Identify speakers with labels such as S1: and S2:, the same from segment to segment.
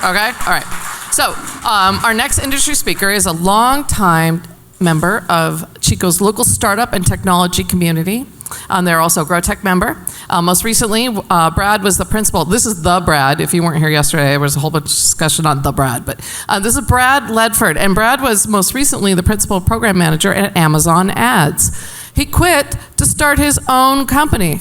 S1: Okay? All right. So, our next industry speaker is a longtime member of Chico's local startup and technology community. They're also a GrowTECH member. Most recently, Brad was the principal. This is the Brad. If you weren't here yesterday, there was a whole bunch of discussion on the Brad. But this is Brad Ledford. And Brad was most recently the principal program manager at Amazon Ads. He quit to start his own company,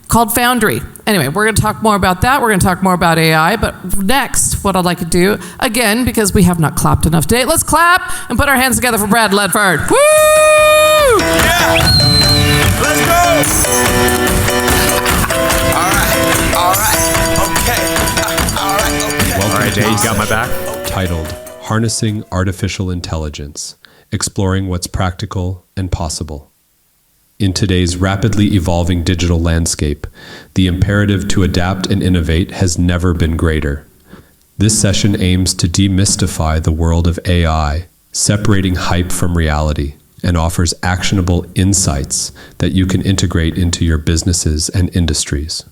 S1: called Foundry. Anyway, we're going to talk more about that. We're going to talk more about AI. But next, what I'd like to do, again, because we have not clapped enough today, let's clap and put our hands together for Brad Ledford. Woo!
S2: Yeah! Let's go! All right, okay.
S3: All right, Jay, you got my back?
S4: Titled Harnessing Artificial Intelligence, Exploring What's Practical and Possible. In today's rapidly evolving digital landscape, the imperative to adapt and innovate has never been greater. This session aims to demystify the world of AI, separating hype from reality, and offers actionable insights that you can integrate into your businesses and industries.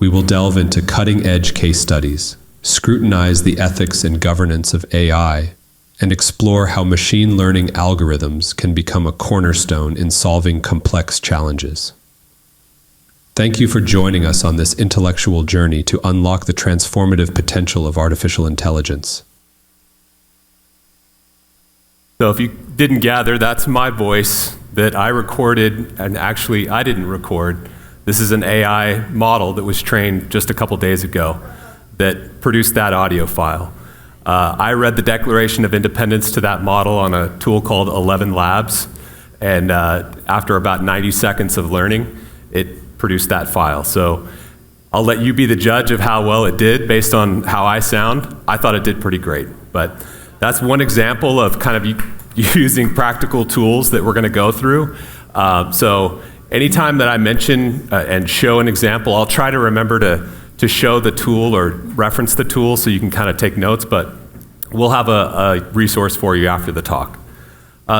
S4: We will delve into cutting-edge case studies, scrutinize the ethics and governance of AI, and explore how machine learning algorithms can become a cornerstone in solving complex challenges. Thank you for joining us on this intellectual journey to unlock the transformative potential of artificial intelligence.
S3: So if you didn't gather, that's my voice that I recorded, and actually I didn't record. This is an AI model that was trained just a couple days ago that produced that audio file. I read the Declaration of Independence to that model on a tool called 11 Labs, and after about 90 seconds of learning, it produced that file. So I'll let you be the judge of how well it did based on how I sound. I thought it did pretty great, but that's one example of kind of using practical tools that we're going to go through. So anytime that I mention and show an example, I'll try to remember to show the tool or reference the tool so you can kind of take notes, but we'll have a resource for you after the talk.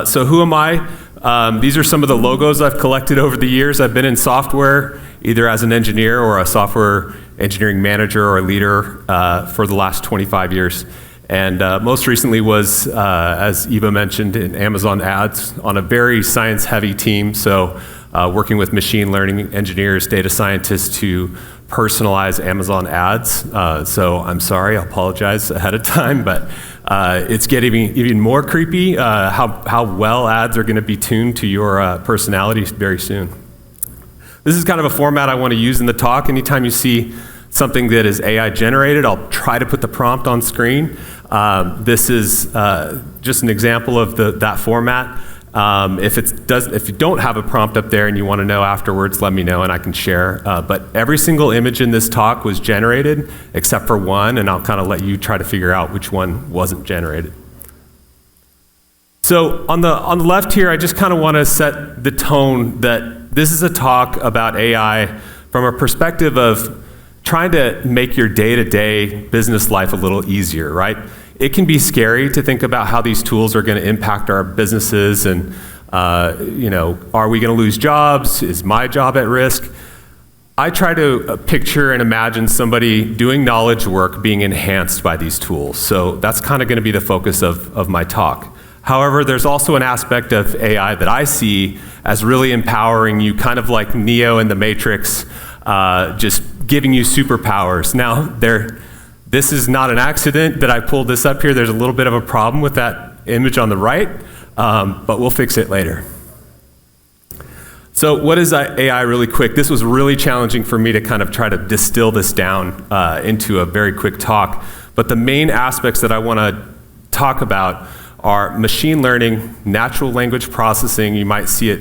S3: So who am I? These are some of the logos I've collected over the years. I've been in software either as an engineer or a software engineering manager or a leader for the last 25 years. And most recently was, as Eva mentioned, in Amazon Ads on a very science-heavy team. So working with machine learning engineers, data scientists to personalize Amazon Ads. So I'm sorry, I apologize ahead of time, but it's getting even more creepy how well ads are going to be tuned to your personality very soon. This is kind of a format I want to use in the talk. Anytime you see something that is AI generated, I'll try to put the prompt on screen. This is just an example of that format. If you don't have a prompt up there and you want to know afterwards, let me know and I can share. But every single image in this talk was generated except for one, and I'll kind of let you try to figure out which one wasn't generated. So on the left here, I just kind of want to set the tone that this is a talk about AI from a perspective of trying to make your day-to-day business life a little easier, right? It can be scary to think about how these tools are going to impact our businesses and, are we going to lose jobs? Is my job at risk? I try to picture and imagine somebody doing knowledge work being enhanced by these tools. So that's kind of going to be the focus of my talk. However, there's also an aspect of AI that I see as really empowering you, kind of like Neo in the Matrix, just giving you superpowers. Now, this is not an accident that I pulled this up here. There's a little bit of a problem with that image on the right, but we'll fix it later. So what is AI really quick? This was really challenging for me to kind of try to distill this down into a very quick talk. But the main aspects that I want to talk about are machine learning, natural language processing, you might see it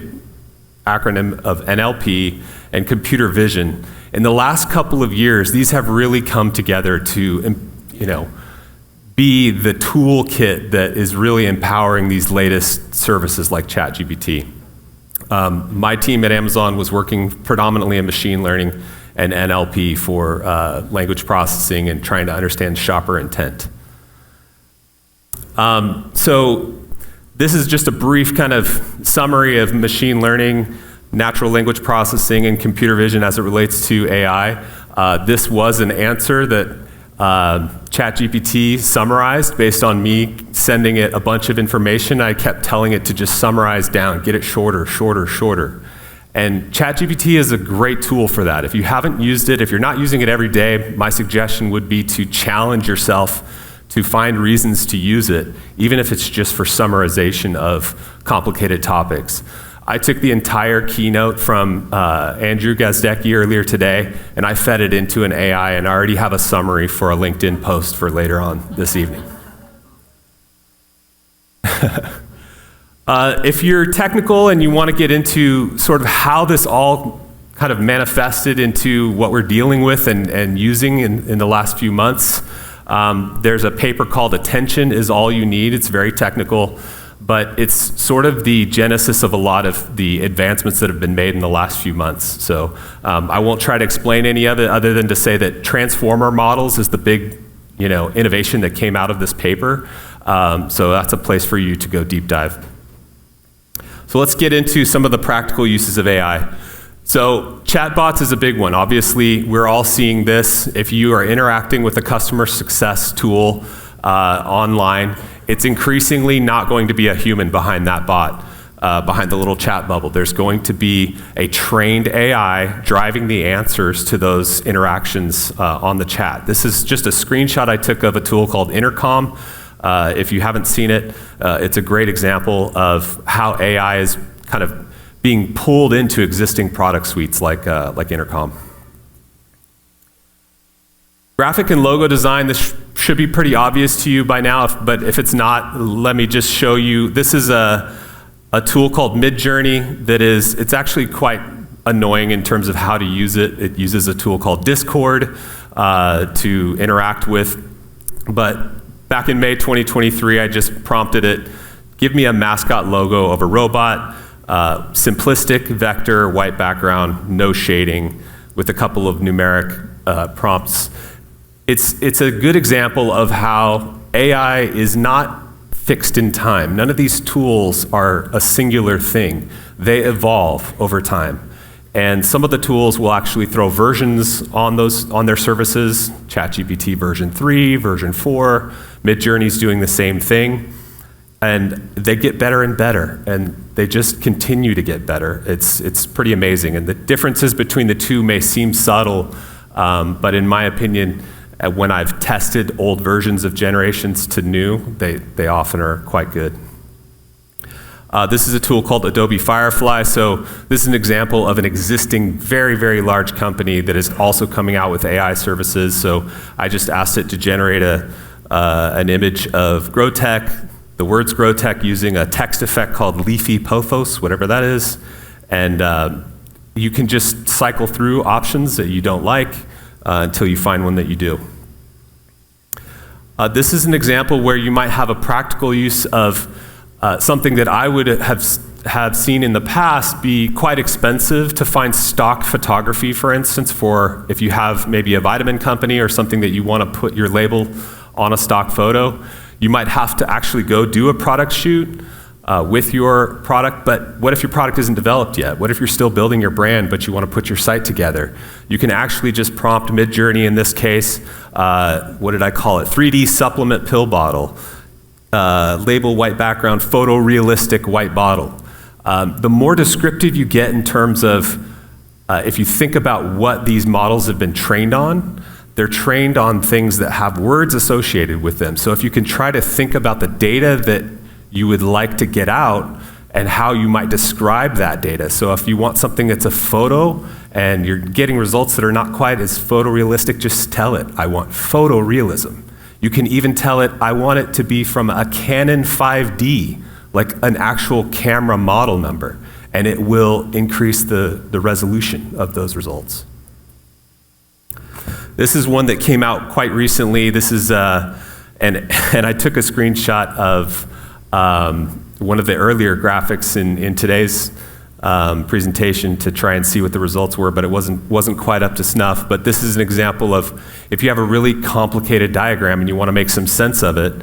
S3: acronym of NLP, and computer vision. In the last couple of years, these have really come together to, be the toolkit that is really empowering these latest services like ChatGPT. My team at Amazon was working predominantly in machine learning and NLP for language processing and trying to understand shopper intent. So this is just a brief kind of summary of machine learning, natural language processing, and computer vision as it relates to AI. This was an answer that ChatGPT summarized based on me sending it a bunch of information. I kept telling it to just summarize down, get it shorter, shorter, shorter. And ChatGPT is a great tool for that. If you haven't used it, if you're not using it every day, my suggestion would be to challenge yourself to find reasons to use it, even if it's just for summarization of complicated topics. I took the entire keynote from Andrew Gazdecki earlier today, and I fed it into an AI, and I already have a summary for a LinkedIn post for later on this evening. If you're technical and you want to get into sort of how this all kind of manifested into what we're dealing with and using in the last few months, there's a paper called Attention is All You Need. It's very technical, but it's sort of the genesis of a lot of the advancements that have been made in the last few months. So I won't try to explain any of it other than to say that transformer models is the big innovation that came out of this paper. So that's a place for you to go deep dive. So let's get into some of the practical uses of AI. So chatbots is a big one. Obviously, we're all seeing this. If you are interacting with a customer success tool online, it's increasingly not going to be a human behind that bot, behind the little chat bubble. There's going to be a trained AI driving the answers to those interactions on the chat. This is just a screenshot I took of a tool called Intercom. If you haven't seen it, it's a great example of how AI is kind of being pulled into existing product suites like Intercom. Graphic and logo design, this should be pretty obvious to you by now, but if it's not, let me just show you. This is a tool called Midjourney it's actually quite annoying in terms of how to use it. It uses a tool called Discord to interact with, but back in May 2023, I just prompted it, give me a mascot logo of a robot, simplistic vector, white background, no shading, with a couple of numeric prompts. It's a good example of how AI is not fixed in time. None of these tools are a singular thing. They evolve over time. And some of the tools will actually throw versions on their services, ChatGPT version 3, version 4, Midjourney's doing the same thing. And they get better and better, and they just continue to get better. It's pretty amazing. And the differences between the two may seem subtle, but in my opinion, when I've tested old versions of generations to new, they often are quite good. This is a tool called Adobe Firefly. So this is an example of an existing very, very large company that is also coming out with AI services. So I just asked it to generate an image of GrowTECH, the words GrowTECH, using a text effect called Leafy Pothos, whatever that is. And you can just cycle through options that you don't like until you find one that you do. This is an example where you might have a practical use of something that I would have seen in the past be quite expensive to find stock photography, for instance, for if you have maybe a vitamin company or something that you want to put your label on a stock photo. You might have to actually go do a product shoot with your product, but what if your product isn't developed yet? What if you're still building your brand, but you want to put your site together? You can actually just prompt Midjourney, in this case, what did I call it? 3D supplement pill bottle. Label white background, photorealistic white bottle. The more descriptive you get in terms of, if you think about what these models have been trained on, they're trained on things that have words associated with them. So if you can try to think about the data that you would like to get out and how you might describe that data. So if you want something that's a photo and you're getting results that are not quite as photorealistic, just tell it, I want photorealism. You can even tell it, I want it to be from a Canon 5D, like an actual camera model number, and it will increase the resolution of those results. This is one that came out quite recently. This is, and I took a screenshot of one of the earlier graphics in today's presentation to try and see what the results were, but it wasn't quite up to snuff. But this is an example of if you have a really complicated diagram and you want to make some sense of it,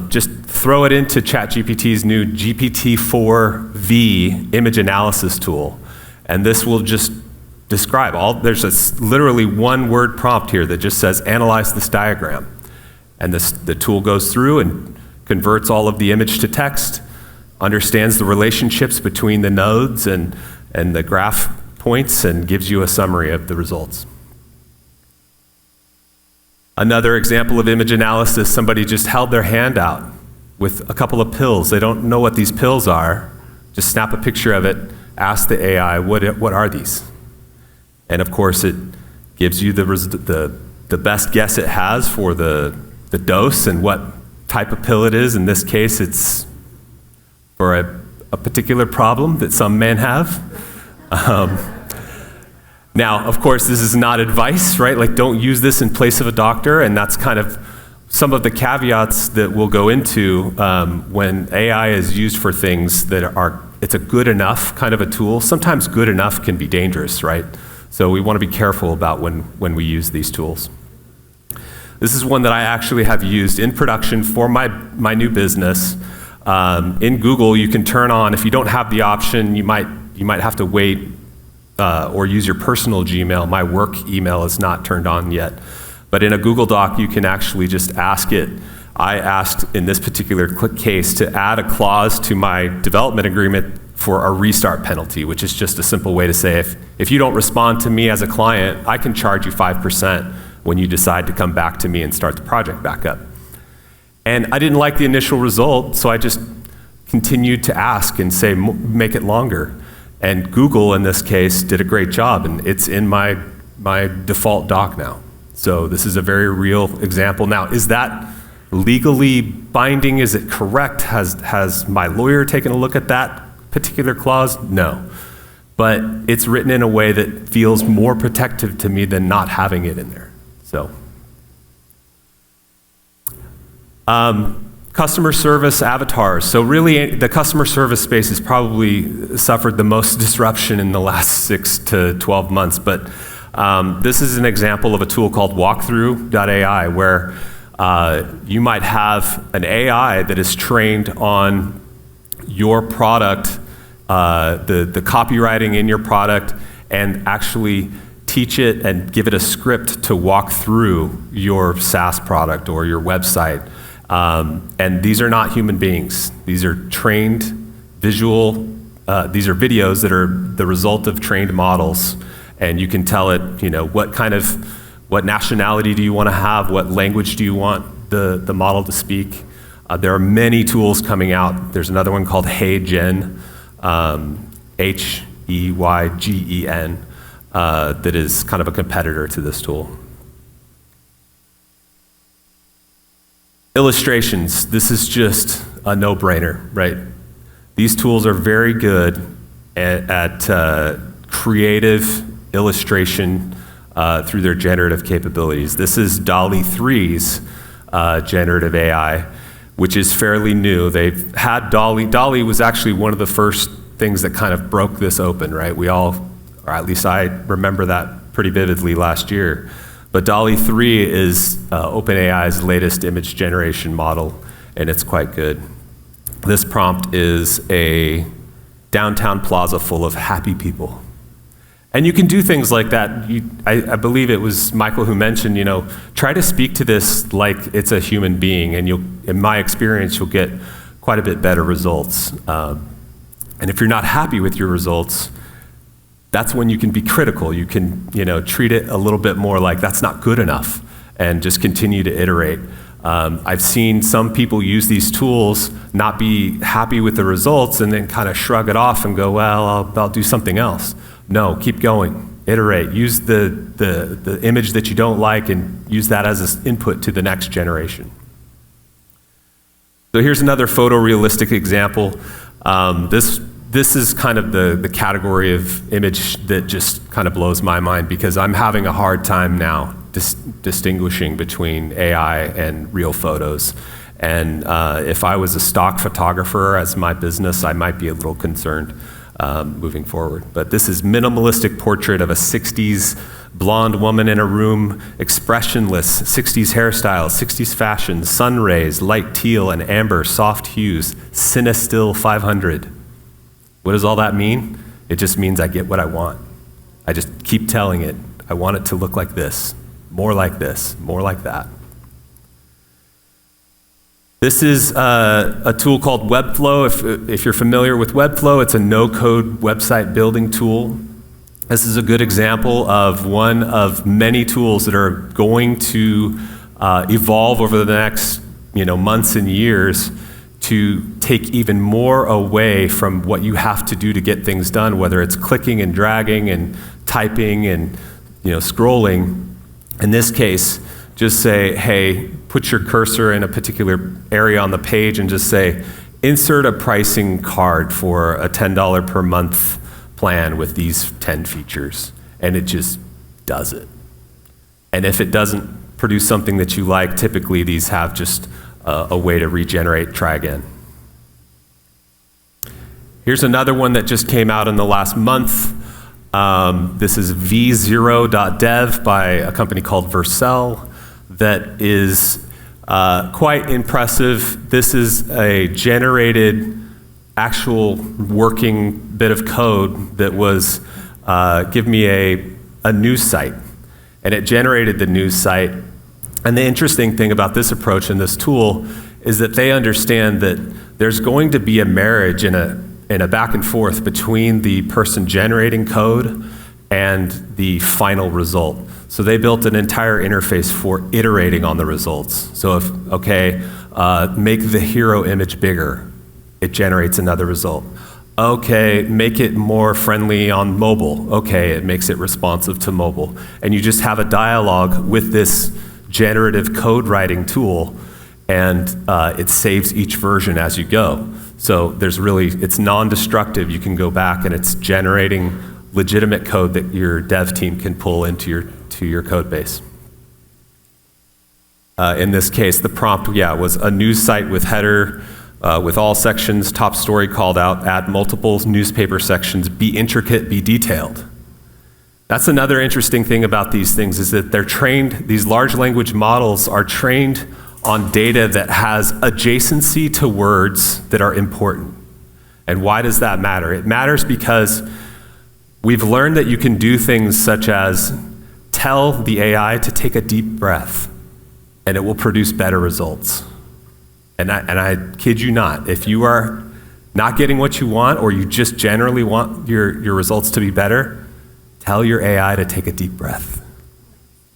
S3: just throw it into ChatGPT's new GPT-4V image analysis tool. And this will just describe. There's literally one word prompt here that just says, analyze this diagram. And the tool goes through and converts all of the image to text, understands the relationships between the nodes and the graph points, and gives you a summary of the results. Another example of image analysis, somebody just held their hand out with a couple of pills. They don't know what these pills are. Just snap a picture of it, ask the AI, what are these? And of course, it gives you the best guess it has for the dose and what type of pill it is. In this case, it's for a particular problem that some men have. Now, of course, this is not advice, right? Like, don't use this in place of a doctor, and that's kind of some of the caveats that we'll go into when AI is used for things that it's a good enough kind of a tool. Sometimes good enough can be dangerous, right? So we want to be careful about when we use these tools. This is one that I actually have used in production for my new business. In Google, you can turn on, if you don't have the option, you might have to wait or use your personal Gmail. My work email is not turned on yet. But in a Google Doc, you can actually just ask it. I asked, in this particular case, to add a clause to my development agreement for a restart penalty, which is just a simple way to say, if you don't respond to me as a client, I can charge you 5% when you decide to come back to me and start the project back up. And I didn't like the initial result, so I just continued to ask and say, make it longer. And Google, in this case, did a great job, and it's in my default doc now. So this is a very real example. Now, is that legally binding? Is it correct? Has my lawyer taken a look at that particular clause? No. But it's written in a way that feels more protective to me than not having it in there. So, customer service avatars. So really, the customer service space has probably suffered the most disruption in the last 6 to 12 months. But this is an example of a tool called walkthrough.ai, where you might have an AI that is trained on your product, the copywriting in your product, and actually teach it and give it a script to walk through your SaaS product or your website. And these are not human beings. These are trained these are videos that are the result of trained models. And you can tell it, what nationality do you want to have? What language do you want the model to speak? There are many tools coming out. There's another one called HeyGen, Heygen, that is kind of a competitor to this tool. Illustrations. This is just a no-brainer, right? These tools are very good at creative illustration through their generative capabilities. This is DALL-E 3's generative AI, which is fairly new. They've had DALL-E. DALL-E was actually one of the first things that kind of broke this open, right? We all, or at least I remember that pretty vividly last year. But DALL-E 3 is OpenAI's latest image generation model, and it's quite good. This prompt is a downtown plaza full of happy people. And you can do things like that. I believe it was Michael who mentioned, try to speak to this like it's a human being, and in my experience, you'll get quite a bit better results. And if you're not happy with your results, that's when you can be critical. You can, treat it a little bit more like that's not good enough, and just continue to iterate. I've seen some people use these tools, not be happy with the results, and then kind of shrug it off and go, well, I'll do something else. No, keep going, iterate, use the image that you don't like and use that as an input to the next generation. So here's another photorealistic example. This is kind of the category of image that just kind of blows my mind, because I'm having a hard time now distinguishing between AI and real photos. And if I was a stock photographer as my business, I might be a little concerned moving forward. But this is minimalistic portrait of a 60s blonde woman in a room, expressionless, 60s hairstyle, 60s fashion, sun rays, light teal and amber, soft hues, Cinestill 500. What does all that mean? It just means I get what I want. I just keep telling it, I want it to look like this, more like that. This is a tool called Webflow. If you're familiar with Webflow, it's a no-code website building tool. This is a good example of one of many tools that are going to evolve over the next months and years to take even more away from what you have to do to get things done, whether it's clicking and dragging and typing and scrolling. In this case, just say, hey, put your cursor in a particular area on the page and just say, insert a pricing card for a $10 per month plan with these 10 features. And it just does it. And if it doesn't produce something that you like, typically these have just a way to regenerate, try again. Here's another one that just came out in the last month. This is v0.dev by a company called Vercel that is quite impressive. This is a generated actual working bit of code that was give me a news site. And it generated the news site. And the interesting thing about this approach and this tool is that they understand that there's going to be a marriage and a back and forth between the person generating code and the final result. So they built an entire interface for iterating on the results. So if, make the hero image bigger, it generates another result. Okay, make it more friendly on mobile. Okay, it makes it responsive to mobile. And you just have a dialogue with this generative code writing tool, and it saves each version as you go. So it's non-destructive. You can go back and it's generating legitimate code that your dev team can pull into your code base. In this case, the prompt, was a news site with header, with all sections, top story called out, add multiple newspaper sections, be intricate, be detailed. That's another interesting thing about these things is that these large language models are trained on data that has adjacency to words that are important. And why does that matter? It matters because we've learned that you can do things such as tell the AI to take a deep breath and it will produce better results. And I kid you not, if you are not getting what you want or you just generally want your results to be better, tell your AI to take a deep breath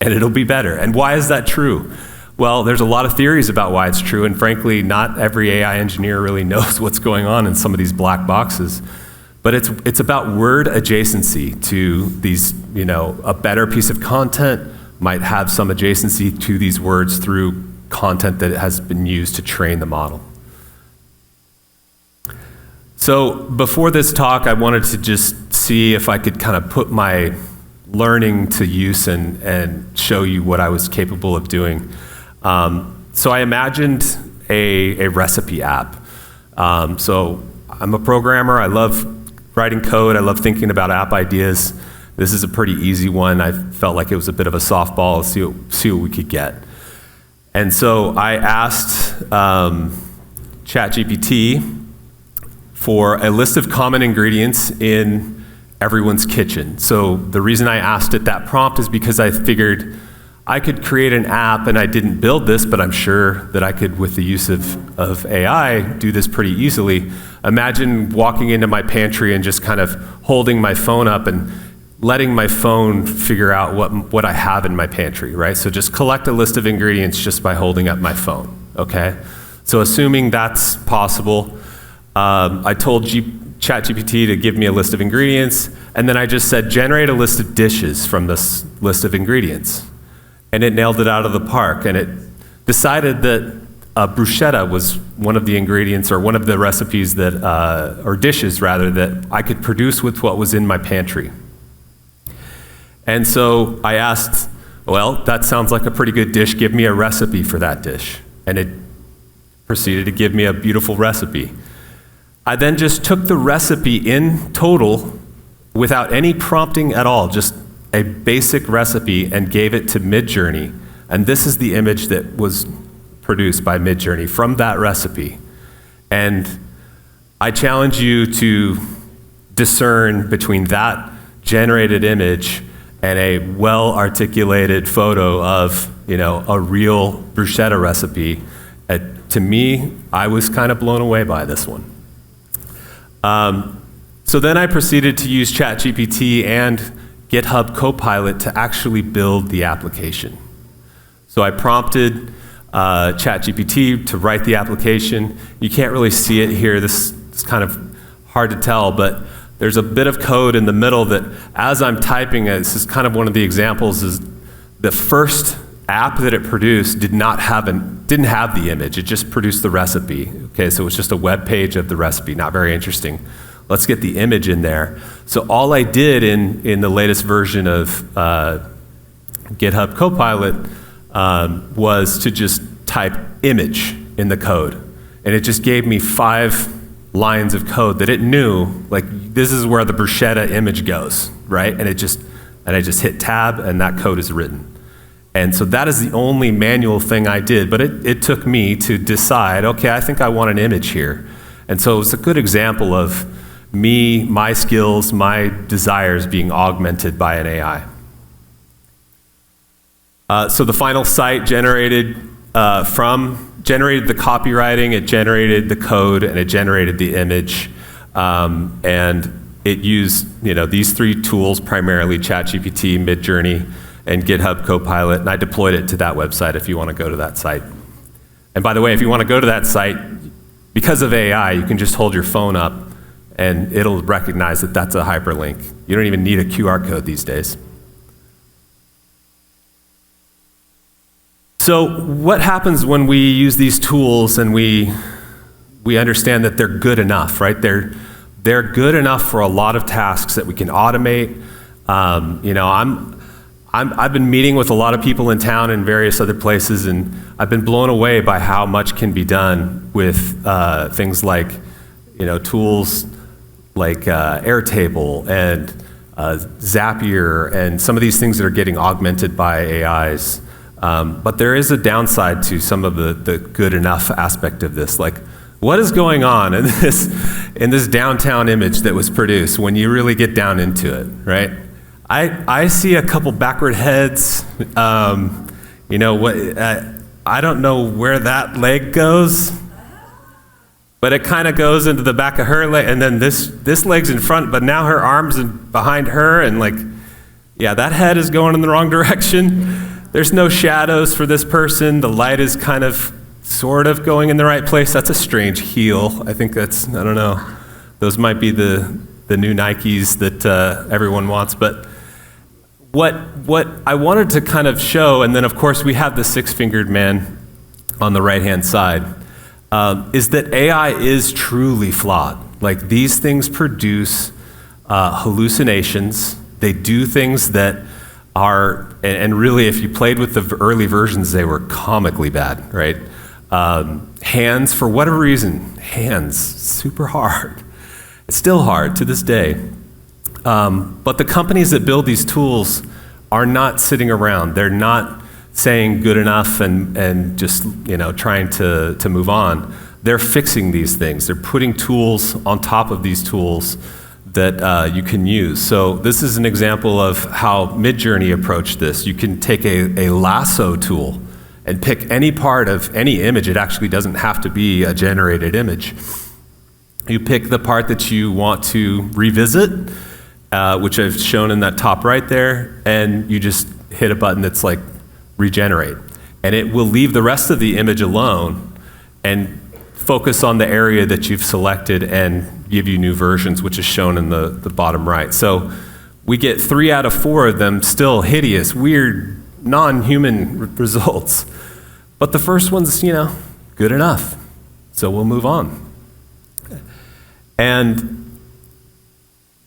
S3: and it'll be better. And why is that true? Well, there's a lot of theories about why it's true, and frankly, not every AI engineer really knows what's going on in some of these black boxes. But it's about word adjacency to these, a better piece of content might have some adjacency to these words through content that has been used to train the model. So before this talk, I wanted to just see if I could kind of put my learning to use and show you what I was capable of doing. So I imagined a recipe app. So I'm a programmer. I love writing code. I love thinking about app ideas. This is a pretty easy one. I felt like it was a bit of a softball. See what we could get. And so I asked ChatGPT for a list of common ingredients in everyone's kitchen. So the reason I asked it that prompt is because I figured I could create an app, and I didn't build this, but I'm sure that I could, with the use of AI, do this pretty easily. Imagine walking into my pantry and just kind of holding my phone up and letting my phone figure out what I have in my pantry, right? So just collect a list of ingredients just by holding up my phone, okay? So assuming that's possible, I told ChatGPT to give me a list of ingredients, and then I just said, generate a list of dishes from this list of ingredients. And it nailed it out of the park, and it decided that bruschetta was one of the ingredients, or one of the recipes that, or dishes rather, that I could produce with what was in my pantry. And so I asked, well, that sounds like a pretty good dish, give me a recipe for that dish. And it proceeded to give me a beautiful recipe. I then just took the recipe in total without any prompting at all, just a basic recipe, and gave it to Midjourney. And this is the image that was produced by Midjourney from that recipe. And I challenge you to discern between that generated image and a well-articulated photo of, a real bruschetta recipe. To me, I was kind of blown away by this one. So then I proceeded to use ChatGPT and GitHub Copilot to actually build the application. So I prompted ChatGPT to write the application. You can't really see it here. This is kind of hard to tell, but there's a bit of code in the middle that, as I'm typing it, this is kind of one of the examples, is the first app that it produced didn't have the image. It just produced the recipe. Okay, so it was just a web page of the recipe. Not very interesting. Let's get the image in there. So all I did in the latest version of GitHub Copilot was to just type image in the code. And it just gave me 5 lines of code that it knew, like, this is where the bruschetta image goes, right? And I just hit tab, and that code is written. And so that is the only manual thing I did, but it took me to decide, okay, I think I want an image here. And so it's a good example of me, my skills, my desires being augmented by an AI. So the final site generated the copywriting, it generated the code, and it generated the image. And it used these 3 tools primarily: ChatGPT, Midjourney, and GitHub Copilot. And I deployed it to that website if you want to go to that site. And by the way, if you want to go to that site, because of AI, you can just hold your phone up and it'll recognize that that's a hyperlink. You don't even need a QR code these days. So what happens when we use these tools and we understand that they're good enough, right? They're good enough for a lot of tasks that we can automate. I've been meeting with a lot of people in town and various other places, and I've been blown away by how much can be done with things like, tools like Airtable and Zapier and some of these things that are getting augmented by AIs. But there is a downside to some of the good enough aspect of this. Like, what is going on in this downtown image that was produced when you really get down into it, right? I see a couple backward heads. I don't know where that leg goes, but it kind of goes into the back of her leg, and then this leg's in front, but now her arm's behind her, and that head is going in the wrong direction. There's no shadows for this person. The light is kind of, sort of going in the right place. That's a strange heel. I think I don't know. Those might be the new Nikes that everyone wants, but what I wanted to kind of show, and then of course we have the 6-fingered man on the right-hand side, is that AI is truly flawed. Like, these things produce hallucinations. They do things that are, and really if you played with the early versions, they were comically bad, right? Hands, for whatever reason, super hard. It's still hard to this day. But the companies that build these tools are not sitting around. They're not saying good enough and just trying to move on. They're fixing these things. They're putting tools on top of these tools that you can use. So this is an example of how Midjourney approached this. You can take a lasso tool and pick any part of any image. It actually doesn't have to be a generated image. You pick the part that you want to revisit, which I've shown in that top right there, and you just hit a button that's like regenerate. And it will leave the rest of the image alone and focus on the area that you've selected and give you new versions, which is shown in the bottom right. So we get 3 out of 4 of them still hideous, weird, non-human results. But the first one's, good enough. So we'll move on. And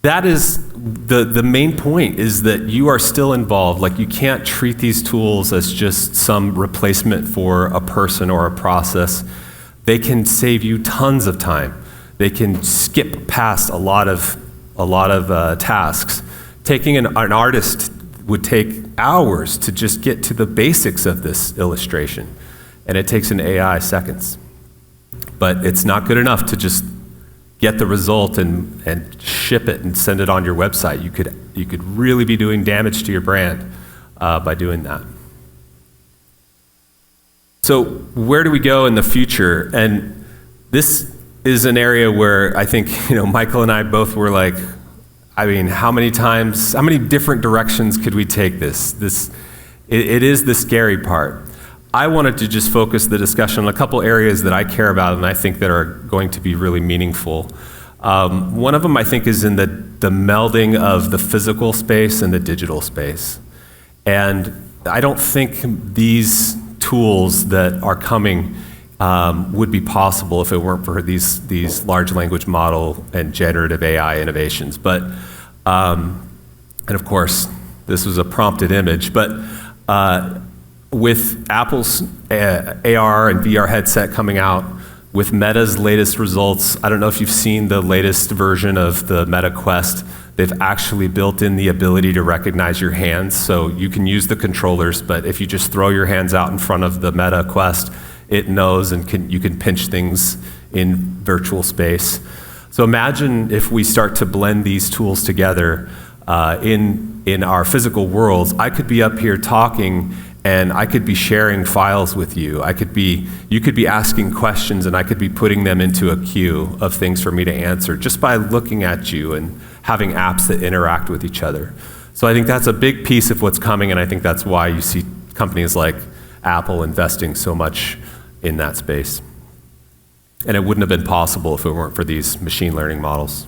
S3: that is the main point, is that you are still involved. Like, you can't treat these tools as just some replacement for a person or a process. They can save you tons of time. They can skip past a lot of tasks. Taking an artist would take hours to just get to the basics of this illustration, and it takes an AI seconds. But it's not good enough to just get the result and ship it and send it on your website. You could really be doing damage to your brand by doing that. So where do we go in the future? And this is an area where I think, Michael and I both were like, I mean, how many different directions could we take this? It is the scary part. I wanted to just focus the discussion on a couple areas that I care about and I think that are going to be really meaningful. One of them I think is in the melding of the physical space and the digital space. And I don't think these tools that are coming would be possible if it weren't for these large language model and generative AI innovations. But, and of course, this was a prompted image, but with Apple's AR and VR headset coming out, with Meta's latest results, I don't know if you've seen the latest version of the Meta Quest. They've actually built in the ability to recognize your hands, so you can use the controllers, but if you just throw your hands out in front of the Meta Quest, it knows and you can pinch things in virtual space. So imagine if we start to blend these tools together in our physical worlds. I could be up here talking and I could be sharing files with you. You could be asking questions and I could be putting them into a queue of things for me to answer just by looking at you and having apps that interact with each other. So I think that's a big piece of what's coming, and I think that's why you see companies like Apple investing so much in that space. And it wouldn't have been possible if it weren't for these machine learning models.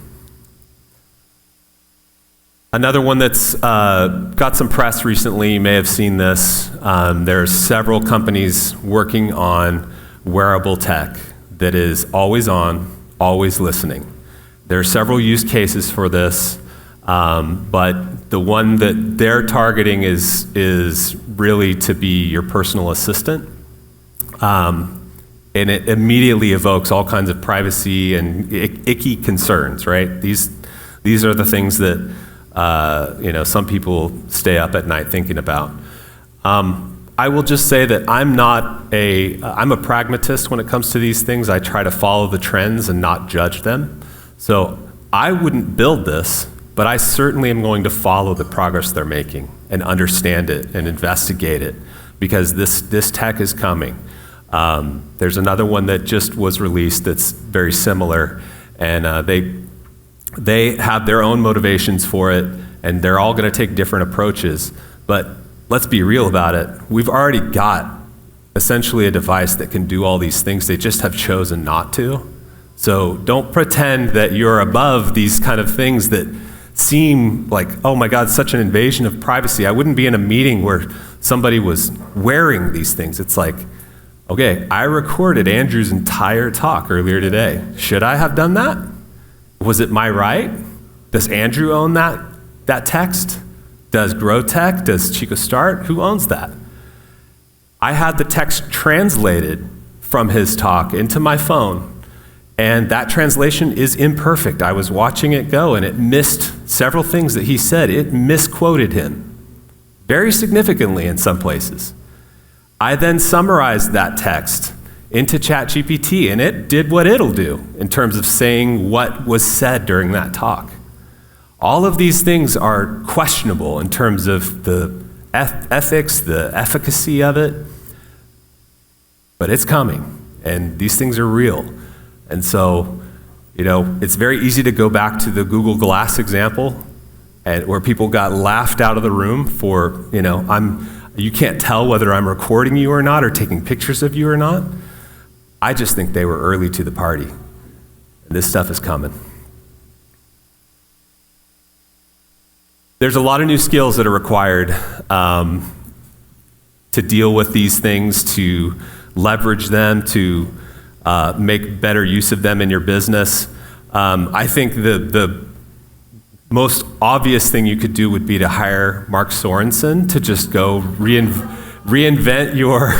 S3: Another one that's got some press recently, you may have seen this. There's several companies working on wearable tech that is always on, always listening. There are several use cases for this, but the one that they're targeting is really to be your personal assistant. And it immediately evokes all kinds of privacy and icky concerns, right? These are the things that some people stay up at night thinking about. I will just say that I'm a pragmatist when it comes to these things. I try to follow the trends and not judge them. So I wouldn't build this, but I certainly am going to follow the progress they're making and understand it and investigate it, because this tech is coming. There's another one that just was released that's very similar, and they have their own motivations for it, and they're all going to take different approaches. But let's be real about it. We've already got essentially a device that can do all these things. They just have chosen not to. So don't pretend that you're above these kind of things that seem like, oh my God, such an invasion of privacy. I wouldn't be in a meeting where somebody was wearing these things. It's like, okay, I recorded Andrew's entire talk earlier today. Should I have done that? Was it my right? Does Andrew own that text? Does GrowTECH? Does Chico Start? Who owns that? I had the text translated from his talk into my phone, and that translation is imperfect. I was watching it go, and it missed several things that he said. It misquoted him very significantly in some places. I then summarized that text into ChatGPT, and it did what it'll do in terms of saying what was said during that talk. All of these things are questionable in terms of the ethics, the efficacy of it, but it's coming, and these things are real. And so, it's very easy to go back to the Google Glass example, and where people got laughed out of the room for, you can't tell whether I'm recording you or not, or taking pictures of you or not. I just think they were early to the party, and this stuff is coming. There's a lot of new skills that are required to deal with these things, to leverage them, to make better use of them in your business. I think the most obvious thing you could do would be to hire Mark Sorensen to just go reinvent your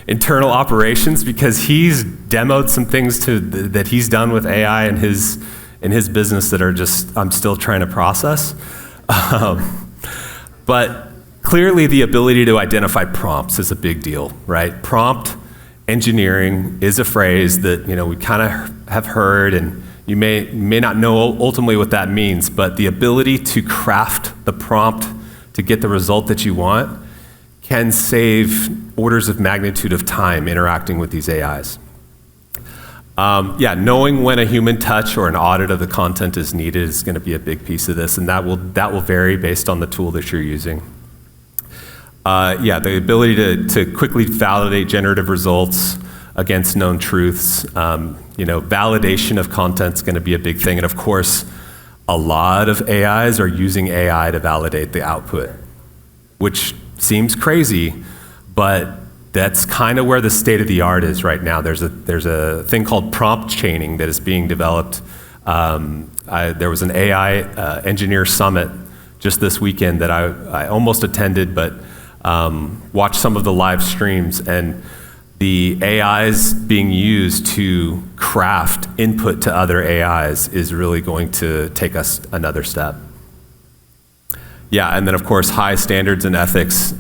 S3: internal operations, because he's demoed some things that he's done with AI in his business that are just, I'm still trying to process. But clearly the ability to identify prompts is a big deal, right? Prompt engineering is a phrase that we kind of have heard, and You may not know ultimately what that means, but the ability to craft the prompt to get the result that you want can save orders of magnitude of time interacting with these AIs. Knowing when a human touch or an audit of the content is needed is going to be a big piece of this, and that will vary based on the tool that you're using. The ability to quickly validate generative results against known truths. Validation of content is going to be a big thing, and of course, a lot of AIs are using AI to validate the output, which seems crazy, but that's kind of where the state of the art is right now. There's a thing called prompt chaining that is being developed. There was an AI engineer summit just this weekend that I almost attended, but watched some of the live streams, and the AIs being used to craft input to other AIs is really going to take us another step. And then of course, high standards and ethics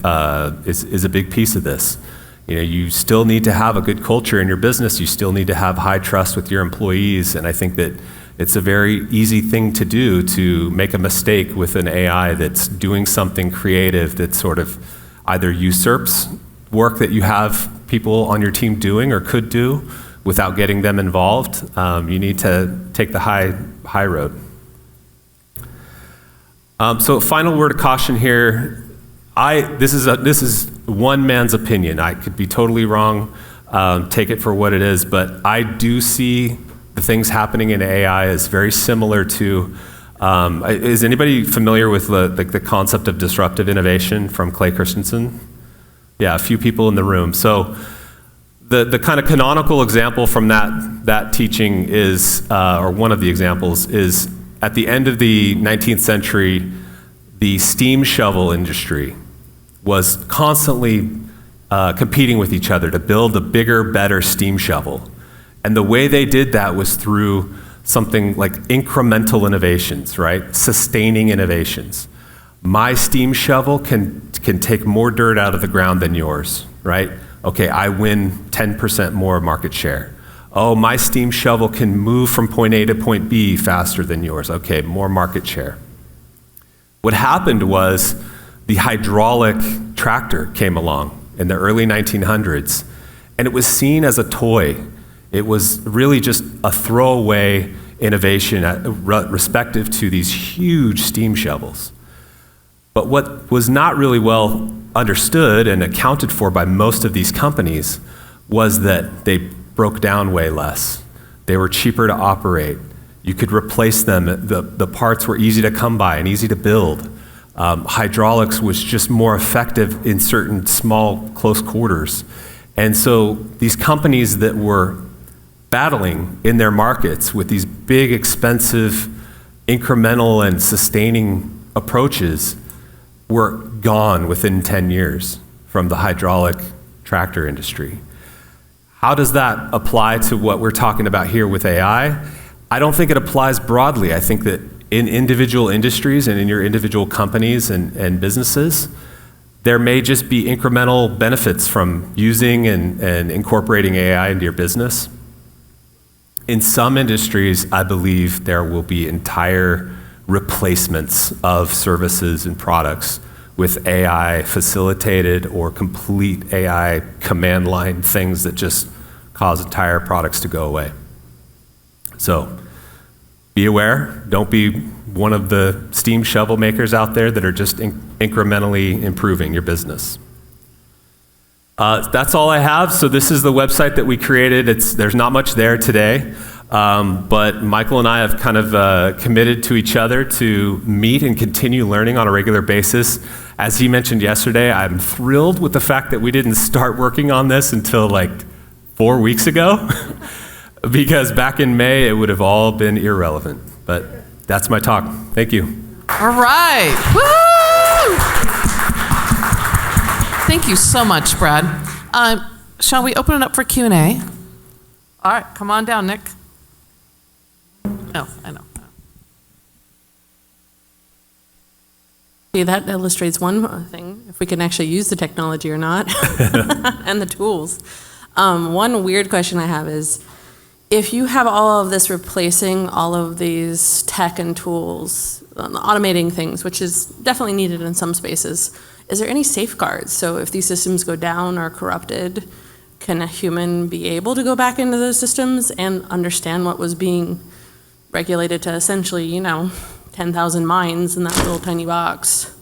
S3: is a big piece of this. You still need to have a good culture in your business. You still need to have high trust with your employees. And I think that it's a very easy thing to do to make a mistake with an AI that's doing something creative that sort of either usurps work that you have people on your team doing or could do without getting them involved. You need to take the high road. So final word of caution here. This is one man's opinion. I could be totally wrong. Take it for what it is, but I do see the things happening in AI as very similar to. Is anybody familiar with the concept of disruptive innovation from Clay Christensen? Yeah, a few people in the room. So the kind of canonical example from that teaching is, or one of the examples is, at the end of the 19th century, the steam shovel industry was constantly competing with each other to build a bigger, better steam shovel. And the way they did that was through something like incremental innovations, right? Sustaining innovations. My steam shovel can take more dirt out of the ground than yours, right? Okay, I win 10% more market share. Oh, my steam shovel can move from point A to point B faster than yours. Okay, more market share. What happened was the hydraulic tractor came along in the early 1900s, and it was seen as a toy. It was really just a throwaway innovation respective to these huge steam shovels. But what was not really well understood and accounted for by most of these companies was that they broke down way less. They were cheaper to operate. You could replace them. The parts were easy to come by and easy to build. Hydraulics was just more effective in certain small, close quarters. And so these companies that were battling in their markets with these big, expensive, incremental and sustaining approaches were gone within 10 years from the hydraulic tractor industry. How does that apply to what we're talking about here with AI? I don't think it applies broadly. I think that in individual industries and in your individual companies and businesses, there may just be incremental benefits from using and incorporating AI into your business. In some industries, I believe there will be entire replacements of services and products with AI facilitated or complete AI command line things that just cause entire products to go away. So be aware, don't be one of the steam shovel makers out there that are just incrementally improving your business. That's all I have. So this is the website that we created. There's not much there today, but Michael and I have kind of committed to each other to meet and continue learning on a regular basis. As he mentioned yesterday, I'm thrilled with the fact that we didn't start working on this until like 4 weeks ago, because back in May, it would have all been irrelevant. But that's my talk. Thank you.
S1: All right. Woo! Thank you so much, Brad. Shall we open it up for Q&A? All right, come on down, Nick. Oh, I know.
S5: See, that illustrates one thing, if we can actually use the technology or not, and the tools. One weird question I have is, if you have all of this replacing all of these tech and tools, automating things, which is definitely needed in some spaces, is there any safeguards? So if these systems go down or corrupted, can a human be able to go back into those systems and understand what was being regulated to essentially, 10,000 minds in that little tiny box?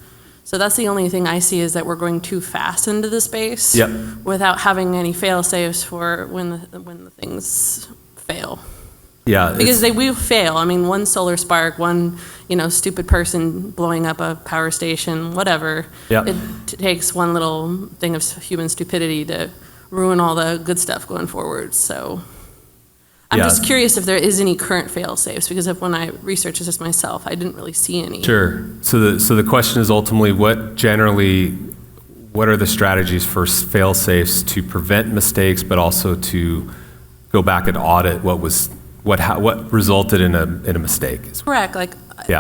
S5: So that's the only thing I see, is that we're going too fast into the space without having any fail-safes for when the things fail.
S3: Yeah,
S5: Because they will fail. I mean, one solar spark, one stupid person blowing up a power station, whatever. It takes one little thing of human stupidity to ruin all the good stuff going forward. So I'm just curious if there is any current fail-safes, because when I researched this myself, I didn't really see any.
S3: Sure. So the question is ultimately, what are the strategies for fail-safes to prevent mistakes, but also to go back and audit what resulted in a mistake?
S5: Correct.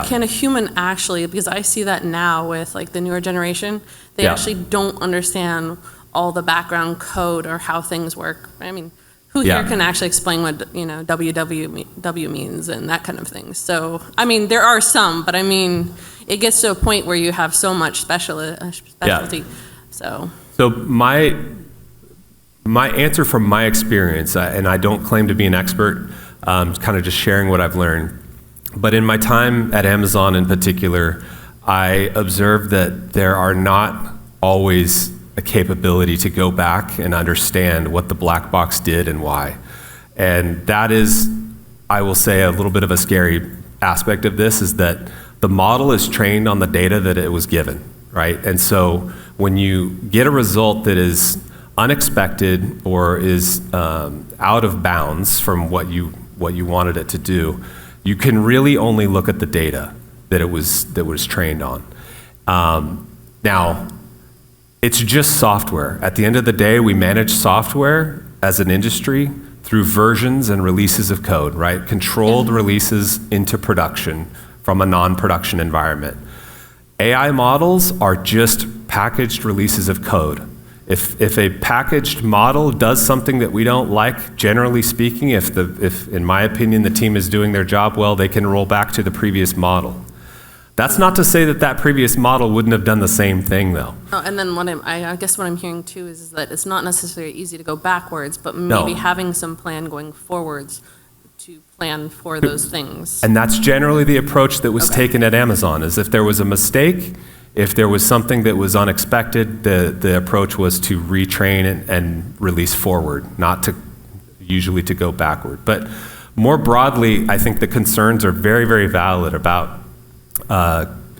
S5: Can a human actually, because I see that now with the newer generation, they actually don't understand all the background code or how things work. I mean, who here can actually explain what WW means and that kind of thing? So, I mean, there are some, but I mean, it gets to a point where you have so much specialty. So my answer from my experience, and I don't claim to be an expert, kind of just sharing what I've learned, but in my time at Amazon in particular, I observed that there are not always a capability to go back and understand what the black box did and why. And that is, I will say, a little bit of a scary aspect of this, is that the model is trained on the data that it was given, right? And so when you get a result that is unexpected or is out of bounds from what you wanted it to do, you can really only look at the data that it was trained on. Now, it's just software. At the end of the day, we manage software as an industry through versions and releases of code, right? Controlled releases into production from a non-production environment. AI models are just packaged releases of code. If a packaged model does something that we don't like, generally speaking, if in my opinion the team is doing their job well, they can roll back to the previous model. That's not to say that previous model wouldn't have done the same thing, though. Oh, and then I guess what I'm hearing too is that it's not necessarily easy to go backwards, but maybe having some plan going forwards to plan for those things.
S3: And that's generally the approach that was taken at Amazon, is if there was a mistake, if there was something that was unexpected, the approach was to retrain and release forward, not usually to go backward. But more broadly, I think the concerns are very, very valid about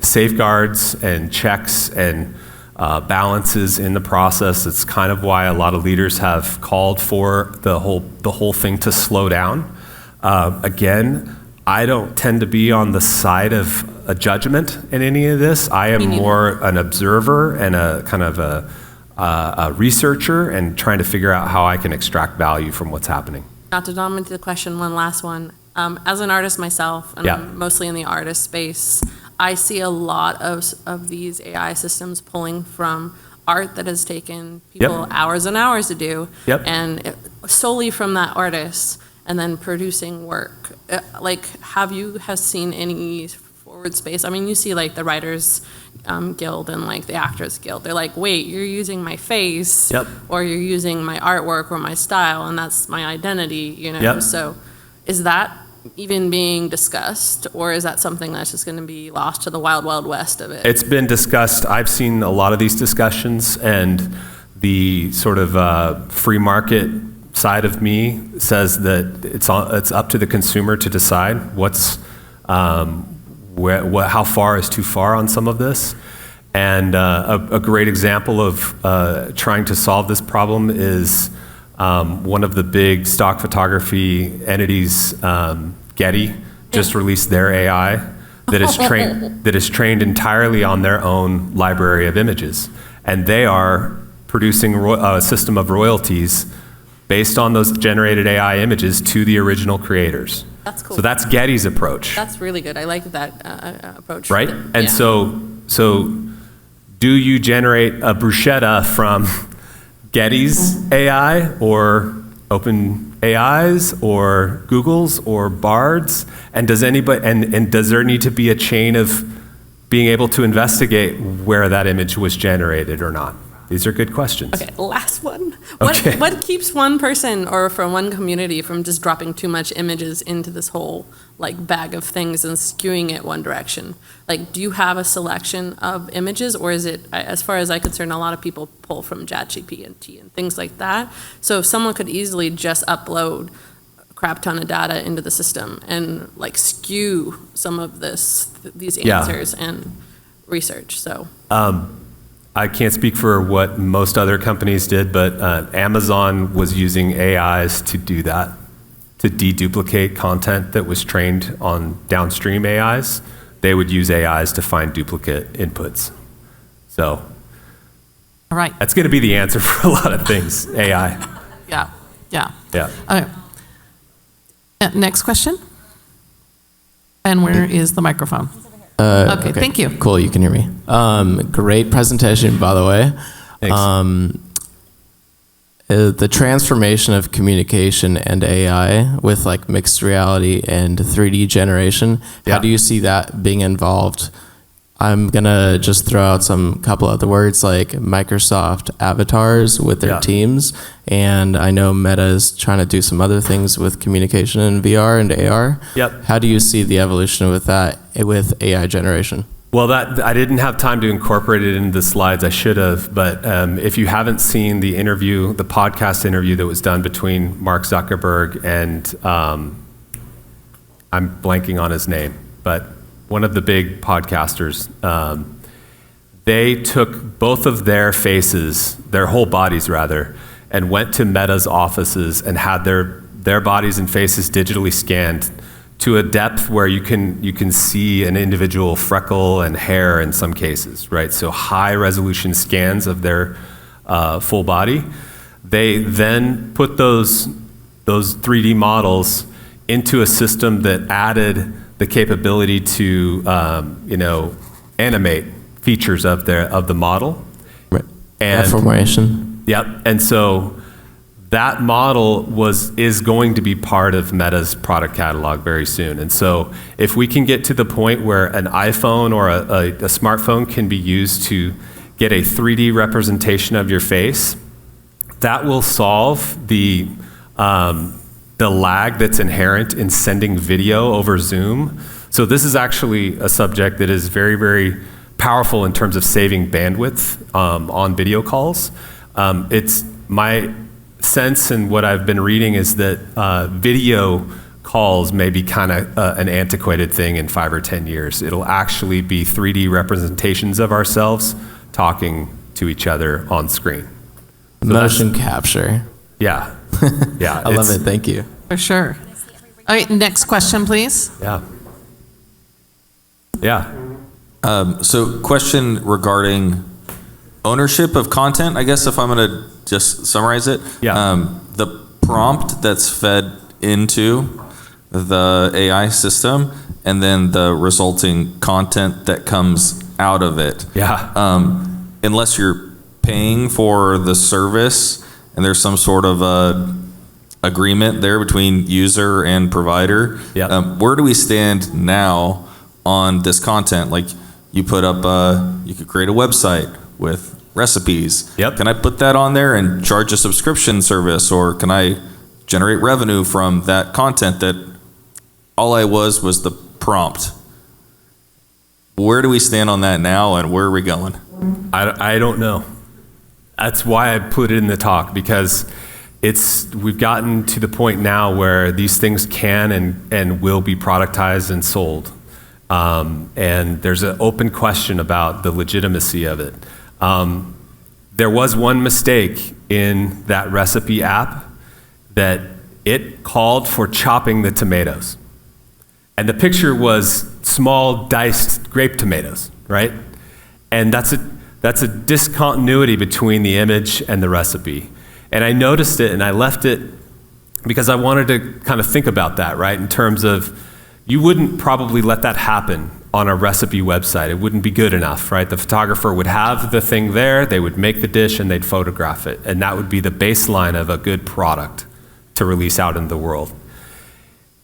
S3: safeguards and checks and balances in the process. It's kind of why a lot of leaders have called for the whole thing to slow down. Again, I don't tend to be on the side of a judgment in any of this. I am more an observer and a kind of a researcher, and trying to figure out how I can extract value from what's happening.
S5: Not to dominate the question, one last one. As an artist myself, and I'm mostly in the artist space, I see a lot of these AI systems pulling from art that has taken people hours and hours to do, and solely from that artist, and then producing work. Have you seen any forward space? I mean, you see the Writers Guild and the Actors Guild. They're like, wait, you're using my face, or you're using my artwork or my style, and that's my identity, So is that even being discussed, or is that something that's just going to be lost to the wild, wild west of it? It's
S3: been discussed. I've seen a lot of these discussions, and the sort of free market side of me says that it's up to the consumer to decide how far is too far on some of this. And a great example of trying to solve this problem is one of the big stock photography entities, Getty, just released their AI that is trained entirely on their own library of images, and they are producing a system of royalties based on those generated AI images to the original creators.
S5: That's cool.
S3: So that's Getty's approach.
S5: That's really good. I like that approach.
S3: Right? And so do you generate a bruschetta from Getty's AI, or open AIs or Googles or Bards? And does anybody and does there need to be a chain of being able to investigate where that image was generated or not? These are good questions.
S5: Okay, last one.
S3: Okay.
S5: What keeps one person or from one community from just dropping too much images into this whole like bag of things and skewing it one direction? Like, do you have a selection of images, or is it, as far as I'm concerned, a lot of people pull from ChatGPT and things like that. So if someone could easily just upload a crap ton of data into the system and like skew some of these answers and research, so.
S3: I can't speak for what most other companies did, but Amazon was using AIs to do that, to deduplicate content that was trained on downstream AIs. They would use AIs to find duplicate inputs. So
S1: All right.
S3: that's going to be the answer for a lot of things, AI.
S1: Yeah.
S3: Yeah.
S1: Okay. Next question. And where is the microphone? Okay, thank you.
S6: Cool, you can hear me. Great presentation, by the way.
S3: Thanks.
S6: The transformation of communication and AI with like mixed reality and 3D generation, how do you see that being involved? I'm gonna just throw out some couple other words like Microsoft avatars with their teams, and I know Meta is trying to do some other things with communication in VR and AR.
S3: Yep.
S6: How do you see the evolution with that, with AI generation?
S3: Well, that I didn't have time to incorporate it into the slides. I should have, but if you haven't seen the interview, the podcast interview that was done between Mark Zuckerberg and I'm blanking on his name, but one of the big podcasters, they took both of their faces, their whole bodies rather, and went to Meta's offices and had their bodies and faces digitally scanned to a depth where you can see an individual freckle and hair in some cases, right? So high resolution scans of their full body. They then put those 3D models into a system that added the capability to animate features of the model.
S6: Right.
S3: And
S6: Deformation.
S3: Yep. And so that model is going to be part of Meta's product catalog very soon. And so if we can get to the point where an iPhone or a smartphone can be used to get a 3D representation of your face, that will solve the lag that's inherent in sending video over Zoom. So this is actually a subject that is very, very powerful in terms of saving bandwidth on video calls. It's my sense, and what I've been reading is that video calls may be kind of an antiquated thing in 5 or 10 years. It'll actually be 3D representations of ourselves talking to each other on screen. So
S6: Motion capture.
S3: Yeah. Yeah.
S6: I love it. Thank you.
S1: For sure. All right, next question, please.
S3: Yeah. Yeah.
S7: So question regarding ownership of content, I guess, if I'm going to just summarize it.
S3: Yeah.
S7: The prompt that's fed into the AI system and then the resulting content that comes out of it.
S3: Yeah.
S7: Unless you're paying for the service and there's some sort of agreement there between user and provider.
S3: Yeah.
S7: Where do we stand now on this content? Like you put up, you could create a website with recipes.
S3: Yep.
S7: Can I put that on there and charge a subscription service, or can I generate revenue from that content that all I was the prompt? Where do we stand on that now, and where are we going?
S3: I don't know. That's why I put it in the talk, because we've gotten to the point now where these things can and will be productized and sold. And there's an open question about the legitimacy of it. There was one mistake in that recipe app, that it called for chopping the tomatoes. And the picture was small diced grape tomatoes, right? And that's a discontinuity between the image and the recipe. And I noticed it and I left it because I wanted to kind of think about that, right? In terms of, you wouldn't probably let that happen on a recipe website. It wouldn't be good enough, right? The photographer would have the thing there, they would make the dish and they'd photograph it. And that would be the baseline of a good product. to release out into the world.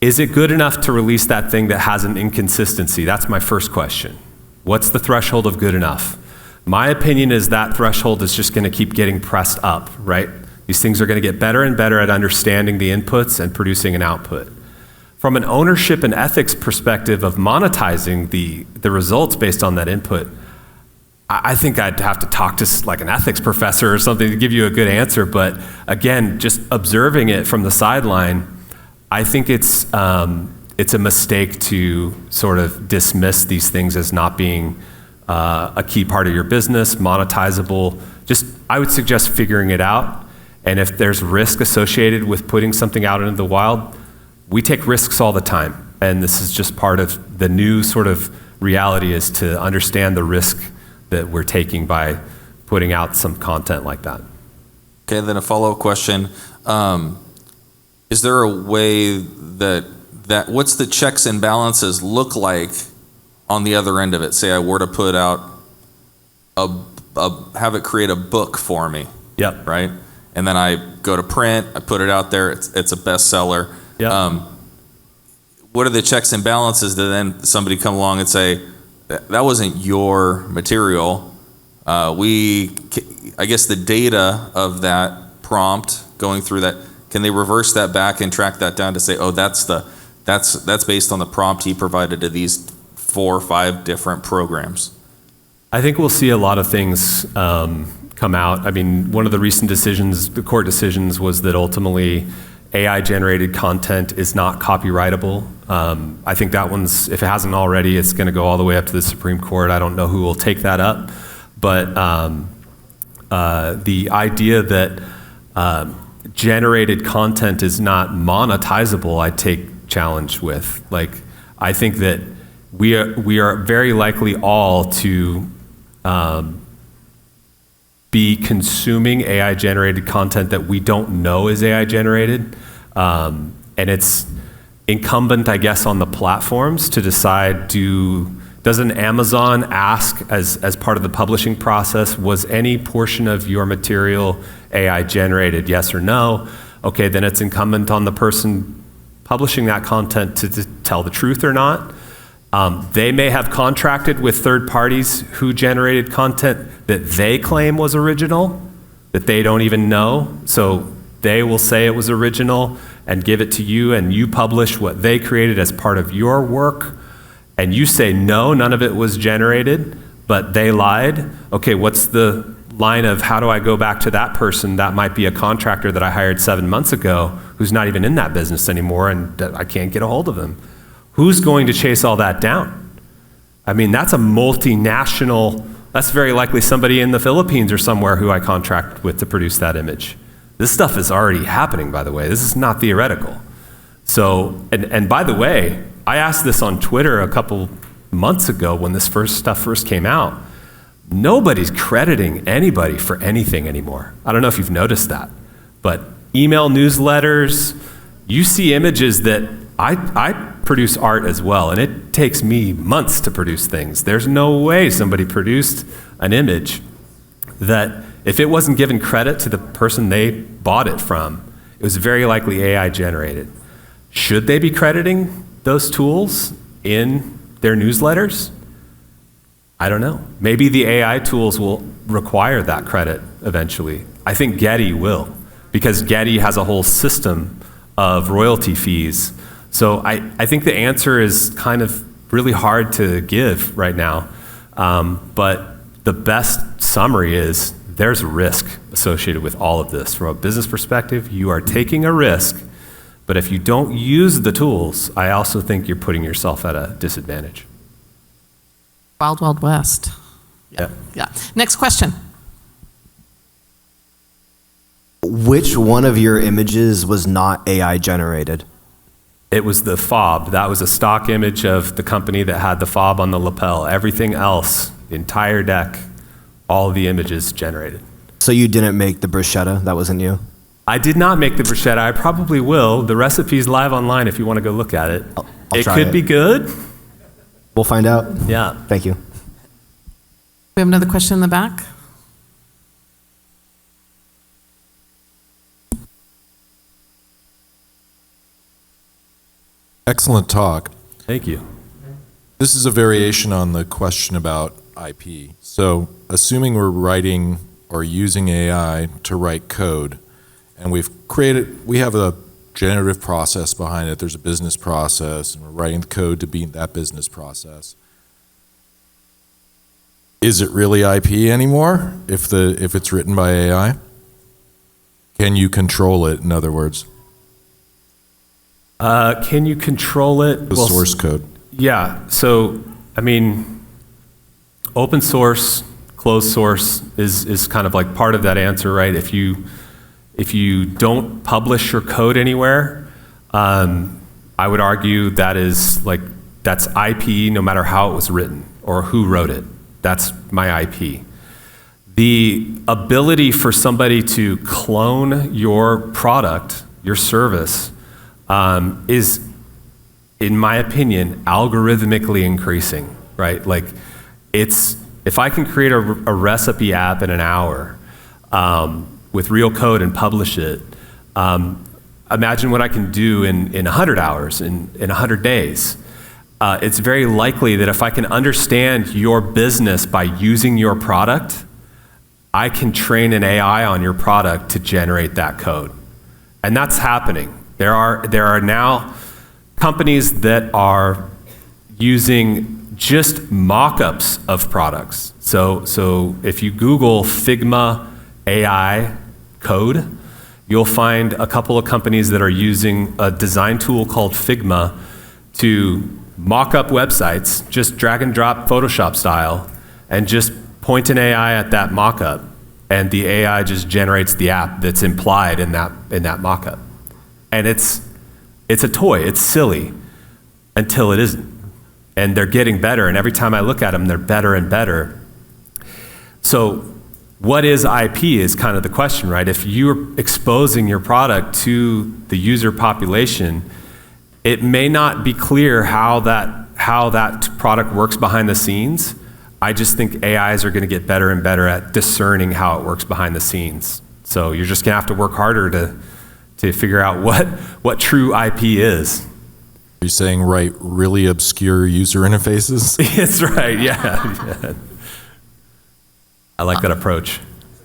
S3: Is it good enough to release that thing that has an inconsistency? That's my first question. What's the threshold of good enough? My opinion is that threshold is just going to keep getting pressed up, right? These things are going to get better and better at understanding the inputs and producing an output. From an ownership and ethics perspective of monetizing the results based on that input, I think I'd have to talk to like an ethics professor or something to give you a good answer. But again, just observing it from the sideline, I think it's a mistake to sort of dismiss these things as not being a key part of your business, monetizable. Just, I would suggest figuring it out. And if there's risk associated with putting something out into the wild, we take risks all the time. And this is just part of the new sort of reality, is to understand the risk that we're taking by putting out some content like that.
S7: Okay, then a follow-up question. Is there a way that what's the checks and balances look like on the other end of it? Say I were to put out have it create a book for me.
S3: Yep.
S7: Right? And then I go to print, I put it out there, it's a bestseller.
S3: Yep.
S7: What are the checks and balances that then somebody come along and say, that wasn't your material. I guess the data of that prompt going through that, can they reverse that back and track that down to say, oh, that's based on the prompt he provided to these 4 or 5 different programs?
S3: I think we'll see a lot of things come out. I mean, one of the recent decisions, the court decisions, was that ultimately AI-generated content is not copyrightable. I think that one's, if it hasn't already, it's going to go all the way up to the Supreme Court. I don't know who will take that up. But the idea that generated content is not monetizable, I take challenge with. Like, I think that we are very likely all to be consuming AI-generated content that we don't know is AI-generated. And it's incumbent, I guess, on the platforms to decide, doesn't Amazon ask as part of the publishing process, was any portion of your material AI-generated, yes or no? Okay, then it's incumbent on the person publishing that content to tell the truth or not. They may have contracted with third parties who generated content that they claim was original, that they don't even know. So they will say it was original and give it to you, and you publish what they created as part of your work, and you say, no, none of it was generated, but they lied. Okay, what's the line of how do I go back to that person? That might be a contractor that I hired 7 months ago who's not even in that business anymore, and I can't get a hold of him. Who's going to chase all that down? I mean, that's a multinational, that's very likely somebody in the Philippines or somewhere who I contract with to produce that image. This stuff is already happening, by the way. This is not theoretical. So, and by the way, I asked this on Twitter a couple months ago when this stuff first came out. Nobody's crediting anybody for anything anymore. I don't know if you've noticed that, but email newsletters, you see images that I produce art as well, and it takes me months to produce things. There's no way somebody produced an image that, if it wasn't given credit to the person they bought it from, it was very likely AI generated. Should they be crediting those tools in their newsletters? I don't know. Maybe the AI tools will require that credit eventually. I think Getty will, because Getty has a whole system of royalty fees. So I think the answer is kind of really hard to give right now. But the best summary is there's risk associated with all of this. From a business perspective, you are taking a risk, but if you don't use the tools, I also think you're putting yourself at a disadvantage.
S1: Wild, Wild West.
S3: Yeah.
S1: Yeah. Next question.
S8: Which one of your images was not AI generated?
S3: It was the fob. That was a stock image of the company that had the fob on the lapel. Everything else, the entire deck, all of the images generated.
S8: So you didn't make the bruschetta? That wasn't you?
S3: I did not make the bruschetta. I probably will. The recipe's live online if you want to go look at it.
S8: I'll
S3: it
S8: try
S3: could be good.
S8: We'll find out.
S3: Yeah.
S8: Thank you.
S1: We have another question in the back.
S9: excellent talk.
S3: Thank you.
S9: This is a variation on the question about IP. So assuming we're writing or using AI to write code, and we have a generative process behind it, there's a business process, and we're writing the code to beat that business process. Is it really IP anymore if it's written by AI? Can you control it, in other words?
S3: Can you control it?
S9: The source code.
S3: Yeah. So, I mean, open source, closed source is kind of like part of that answer, right? If you don't publish your code anywhere, I would argue that's IP no matter how it was written or who wrote it. That's my IP. The ability for somebody to clone your product, your service, is, in my opinion, algorithmically increasing, right? Like, if I can create a recipe app in an hour with real code and publish it, imagine what I can do in 100 hours, in 100 days. It's very likely that if I can understand your business by using your product, I can train an AI on your product to generate that code. And that's happening. There are now companies that are using just mock-ups of products. So if you Google Figma AI code, you'll find a couple of companies that are using a design tool called Figma to mock up websites, just drag and drop Photoshop style, and just point an AI at that mock-up, and the AI just generates the app that's implied in that mock-up. And it's a toy, it's silly, until it isn't. And they're getting better, and every time I look at them, they're better and better. So what is IP is kind of the question, right? If you're exposing your product to the user population, it may not be clear how that product works behind the scenes. I just think AIs are going to get better and better at discerning how it works behind the scenes. So you're just going to have to work harder to figure out what true IP is.
S9: Are you saying write really obscure user interfaces?
S3: That's right, yeah. I like that approach.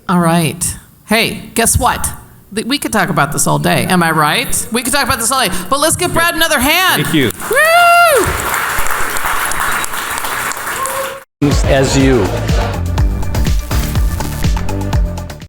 S1: All right. Hey, guess what? We could talk about this all day. Am I right? We could talk about this all day. But let's give Brad another hand.
S3: Thank you.
S1: Woo!
S10: As you.